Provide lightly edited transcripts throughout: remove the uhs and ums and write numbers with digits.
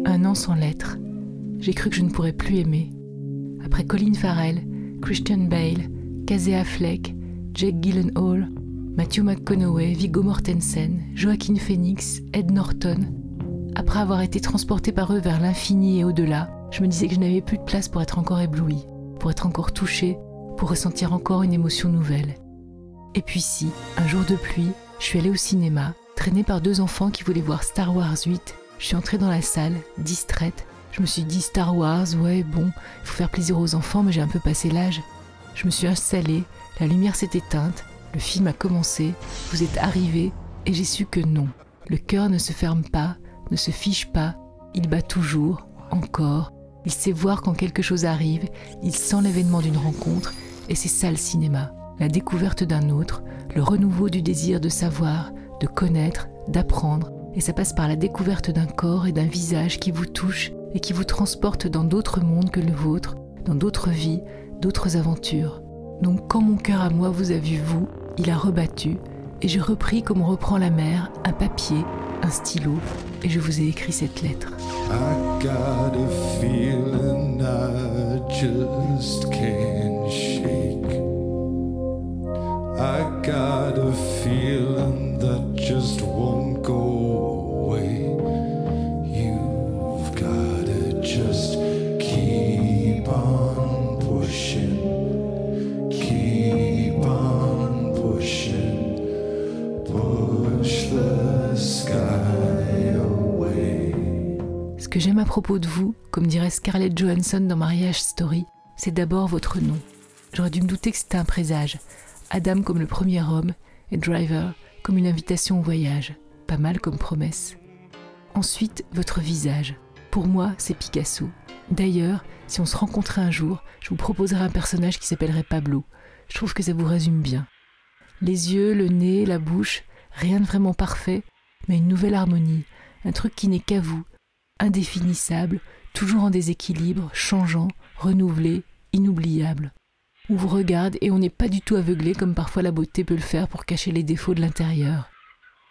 1 an sans lettres. J'ai cru que je ne pourrais plus aimer. Après Colin Farrell, Christian Bale, Casey Affleck, Jake Gyllenhaal, Matthew McConaughey, Viggo Mortensen, Joaquin Phoenix, Ed Norton, après avoir été transporté par eux vers l'infini et au-delà, je me disais que je n'avais plus de place pour être encore ébloui, pour être encore touché, pour ressentir encore une émotion nouvelle. Et puis si, un jour de pluie, je suis allée au cinéma, traînée par 2 enfants qui voulaient voir Star Wars 8. Je suis entrée dans la salle, distraite. Je me suis dit Star Wars, ouais bon, il faut faire plaisir aux enfants, mais j'ai un peu passé l'âge. Je me suis installée, la lumière s'est éteinte, le film a commencé, vous êtes arrivés, et j'ai su que non. Le cœur ne se ferme pas, ne se fiche pas, il bat toujours, encore. Il sait voir quand quelque chose arrive, il sent l'événement d'une rencontre, et c'est ça le cinéma. La découverte d'un autre, le renouveau du désir de savoir, de connaître, d'apprendre, et ça passe par la découverte d'un corps et d'un visage qui vous touche et qui vous transporte dans d'autres mondes que le vôtre, dans d'autres vies, d'autres aventures. Donc quand mon cœur à moi vous a vu vous, il a rebattu, et je repris comme on reprend la mer, un papier, un stylo, et je vous ai écrit cette lettre. I got a feeling I just can't shake. I got a feeling that just won't go away. You've gotta just keep on pushing, keep on pushing, push the sky away. Ce que j'aime à propos de vous, comme dirait Scarlett Johansson dans Marriage Story, c'est d'abord votre nom. J'aurais dû me douter que c'était un présage. Adam comme le premier homme et Driver comme une invitation au voyage. Pas mal comme promesse. Ensuite, votre visage. Pour moi, c'est Picasso. D'ailleurs, si on se rencontrait un jour, je vous proposerais un personnage qui s'appellerait Pablo. Je trouve que ça vous résume bien. Les yeux, le nez, la bouche, rien de vraiment parfait, mais une nouvelle harmonie, un truc qui n'est qu'à vous, indéfinissable, toujours en déséquilibre, changeant, renouvelé, inoubliable. On vous regarde et on n'est pas du tout aveuglé comme parfois la beauté peut le faire pour cacher les défauts de l'intérieur.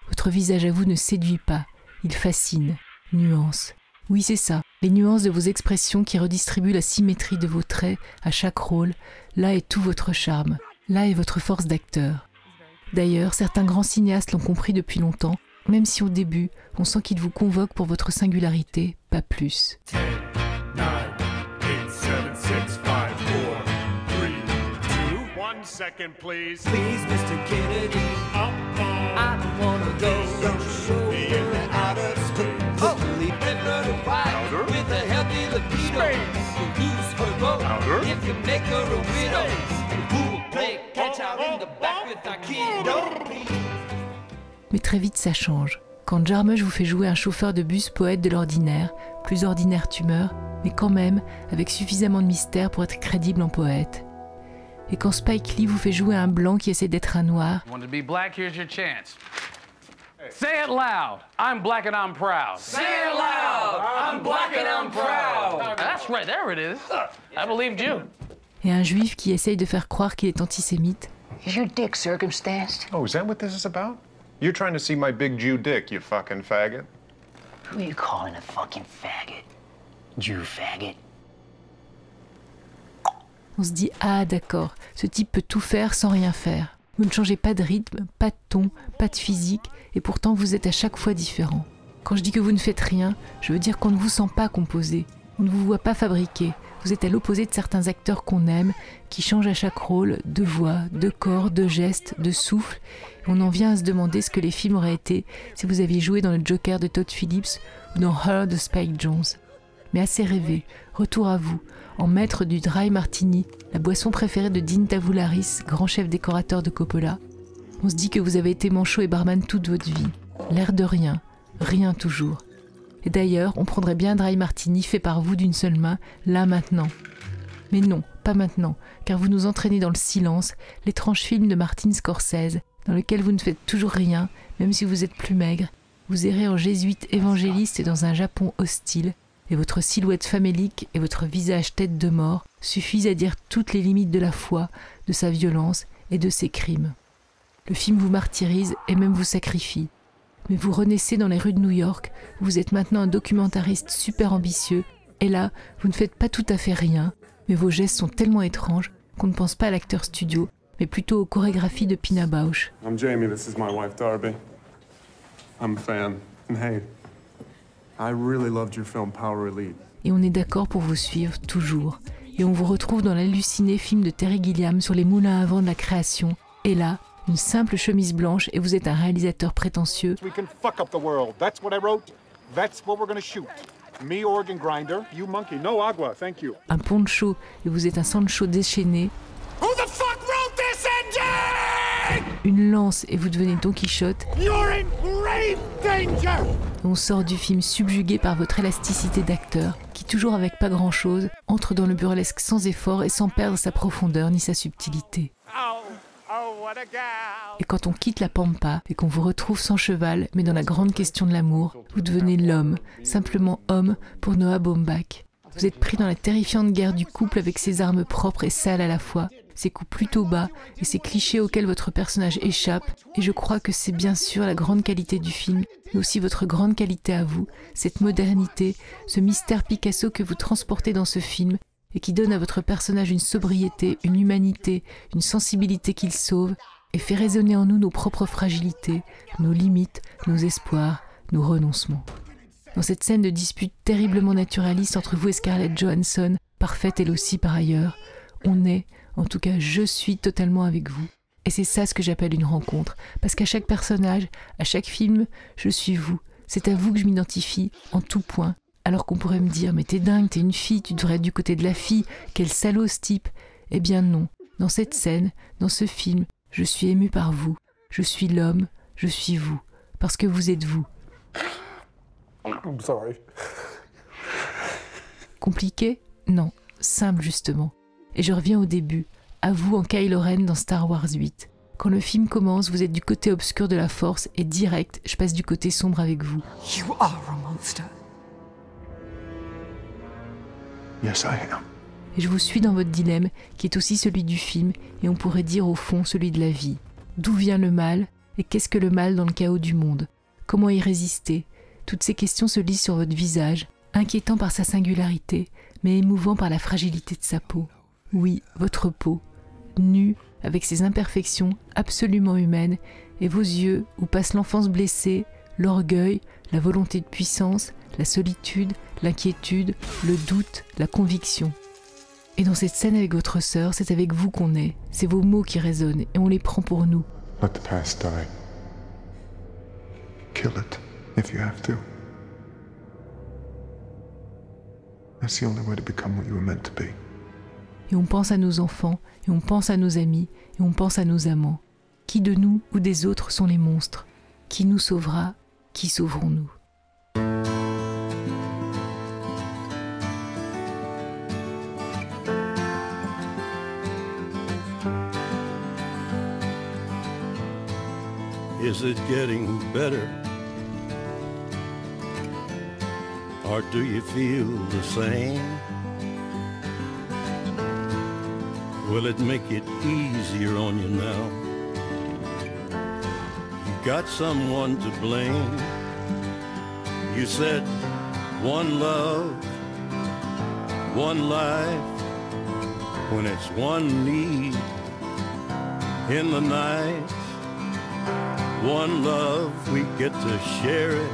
Votre visage à vous ne séduit pas, il fascine. Nuances. Oui, c'est ça, les nuances de vos expressions qui redistribuent la symétrie de vos traits à chaque rôle, là est tout votre charme, là est votre force d'acteur. D'ailleurs, certains grands cinéastes l'ont compris depuis longtemps, même si au début, on sent qu'ils vous convoquent pour votre singularité, pas plus. 10, 9, 8, 7, 6, 5, 4, 3, 2, 1 second, please. Please, Mr. Kennedy, I don't wanna go in the outer space. Oh, leap into the fire with a healthy libido. You'll lose her vote if you make her a widow. Who will play catch out in the back with our kiddo? Mais très vite ça change. Quand Jarmusch vous fait jouer un chauffeur de bus poète de l'ordinaire, plus ordinaire tumeur, mais quand même avec suffisamment de mystère pour être crédible en poète. Et quand Spike Lee vous fait jouer un blanc qui essaie d'être un noir, Want to be black? Here's your chance. Say it loud. I'm black and I'm proud. Say it loud! I'm black and I'm proud! That's right. There it is. I believed you. et un juif qui essaye de faire croire qu'il est antisémite, Is your dick circumstanced? Oh, is that what this is about? You're trying to see my big Jew dick, you fucking faggot. Who are you calling a fucking faggot? Jew faggot? on se dit « Ah d'accord, ce type peut tout faire sans rien faire. Vous ne changez pas de rythme, pas de ton, pas de physique, et pourtant vous êtes à chaque fois différent. Quand je dis que vous ne faites rien, je veux dire qu'on ne vous sent pas composé, on ne vous voit pas fabriqué. Vous êtes à l'opposé de certains acteurs qu'on aime, qui changent à chaque rôle de voix, de corps, de gestes, de souffle. Et on en vient à se demander ce que les films auraient été si vous aviez joué dans le Joker de Todd Phillips ou dans Her de Spike Jonze. Mais assez rêvé, retour à vous, en maître du Dry Martini, la boisson préférée de Dean Tavoularis, grand chef décorateur de Coppola. On se dit que vous avez été manchot et barman toute votre vie. L'air de rien, rien toujours. Et d'ailleurs, on prendrait bien un Dry Martini fait par vous d'une seule main, là maintenant. Mais non, pas maintenant, car vous nous entraînez dans le silence, l'étrange film de Martin Scorsese, dans lequel vous ne faites toujours rien, même si vous êtes plus maigre. Vous errez en jésuite évangéliste dans un Japon hostile, et votre silhouette famélique et votre visage tête de mort suffisent à dire toutes les limites de la foi, de sa violence et de ses crimes. Le film vous martyrise et même vous sacrifie. mais vous renaissez dans les rues de New York, vous êtes maintenant un documentariste super ambitieux, et là, vous ne faites pas tout à fait rien, mais vos gestes sont tellement étranges qu'on ne pense pas à l'acteur studio, mais plutôt aux chorégraphies de Pina Bausch. I'm Jamie, this is my wife Darby. I'm a fan. And hey, I really loved your film Power Elite. Et on est d'accord pour vous suivre, toujours. Et on vous retrouve dans l'halluciné film de Terry Gilliam sur les moulins à vent de la création. Et là, une simple chemise blanche et vous êtes un réalisateur prétentieux. We can fuck up the world. That's what I wrote. That's what we're gonna shoot. Me organ grinder, you monkey. No agua, thank you. Un poncho et vous êtes un Sancho déchaîné. Who the fuck wrote this engine? Une lance et vous devenez Don Quichotte. You're in grave danger! On sort du film subjugué par votre élasticité d'acteur, qui toujours avec pas grand-chose, entre dans le burlesque sans effort et sans perdre sa profondeur ni sa subtilité. Et quand on quitte la pampa et qu'on vous retrouve sans cheval, mais dans la grande question de l'amour, vous devenez l'homme, simplement homme pour Noah Baumbach. Vous êtes pris dans la terrifiante guerre du couple avec ses armes propres et sales à la fois, ses coups plutôt bas et ces clichés auxquels votre personnage échappe. Et je crois que c'est bien sûr la grande qualité du film, mais aussi votre grande qualité à vous, cette modernité, ce mystère Picasso que vous transportez dans ce film et qui donne à votre personnage une sobriété, une humanité, une sensibilité qu'il sauve et fait résonner en nous nos propres fragilités, nos limites, nos espoirs, nos renoncements. Dans cette scène de dispute terriblement naturaliste entre vous et Scarlett Johansson, parfaite elle aussi par ailleurs, on est, en tout cas je suis totalement avec vous. Et c'est ça ce que j'appelle une rencontre, parce qu'à chaque personnage, à chaque film, je suis vous. C'est à vous que je m'identifie, en tout point. Alors qu'on pourrait me dire « Mais t'es dingue, t'es une fille, tu devrais être du côté de la fille, quel salaud ce type !» Eh bien non, dans cette scène, dans ce film, je suis émue par vous. Je suis l'homme, je suis vous, parce que vous êtes vous. I'm sorry. Compliqué? Non, simple justement. Et je reviens au début, à vous en Kylo Ren dans Star Wars 8. Quand le film commence, vous êtes du côté obscur de la Force et direct, je passe du côté sombre avec vous. You are a monster. Yes, I am. Et je vous suis dans votre dilemme, qui est aussi celui du film, et on pourrait dire au fond celui de la vie. D'où vient le mal, et qu'est-ce que le mal dans le chaos du monde? Comment y résister? Toutes ces questions se lisent sur votre visage, inquiétant par sa singularité, mais émouvant par la fragilité de sa peau. Oui, votre peau, nue, avec ses imperfections absolument humaines, et vos yeux où passe l'enfance blessée, l'orgueil, la volonté de puissance, la solitude, l'inquiétude, le doute, la conviction. Et dans cette scène avec votre sœur, c'est avec vous qu'on est, c'est vos mots qui résonnent, et on les prend pour nous. Let the past die. Kill it if you have to. That's the only way to become what you were meant to be. Et on pense à nos enfants, et on pense à nos amis, et on pense à nos amants. Qui de nous ou des autres sont les monstres? Qui nous sauvera? Qui sauverons-nous? Is it getting better? Or do you feel the same? Will it make it easier on you now? You got someone to blame. You said one love, one life, when it's one need in the night. One love, we get to share it.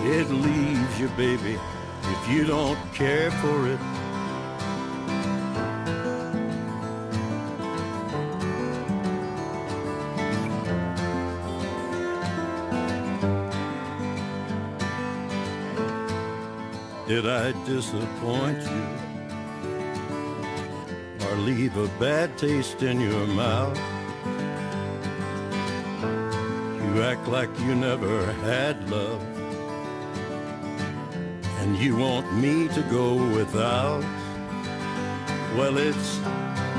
It leaves you, baby, if you don't care for it. Did I disappoint you or leave a bad taste in your mouth? You act like you never had love, and you want me to go without. Well, it's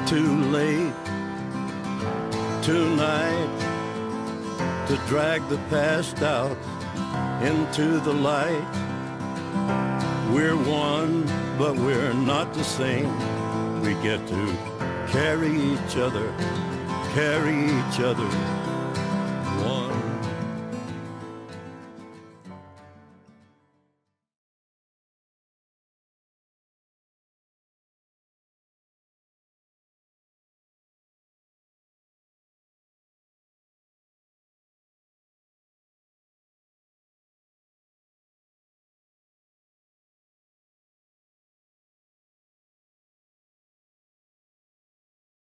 too late tonight to drag the past out into the light. We're one, but we're not the same. We get to carry each other, one.